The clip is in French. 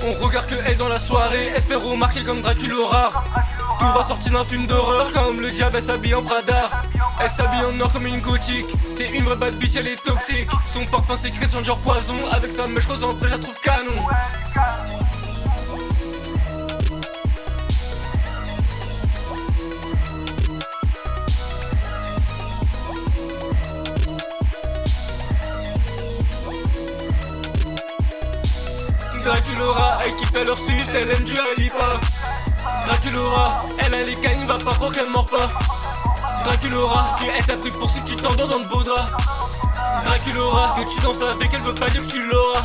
On regarde que elle dans la soirée, elle se fait remarquer comme Draculaura. Tout va sortir d'un film d'horreur, comme le diable elle s'habille en Prada. Elle s'habille en or comme une gothique, c'est une vraie bad bitch, elle est toxique. Son parfum secret sent genre poison, avec sa mèche rose en frais, je la trouve canon. Draculaura, elle kiffe Taylor Swift, elle aime du Alipa. Draculaura, elle a les canines, va pas croire qu'elle mord pas. Draculaura, si elle t'a pris pour si tu t'endors dans le beau drap. Draculaura, que tu danses avec elle veut pas dire que tu l'auras.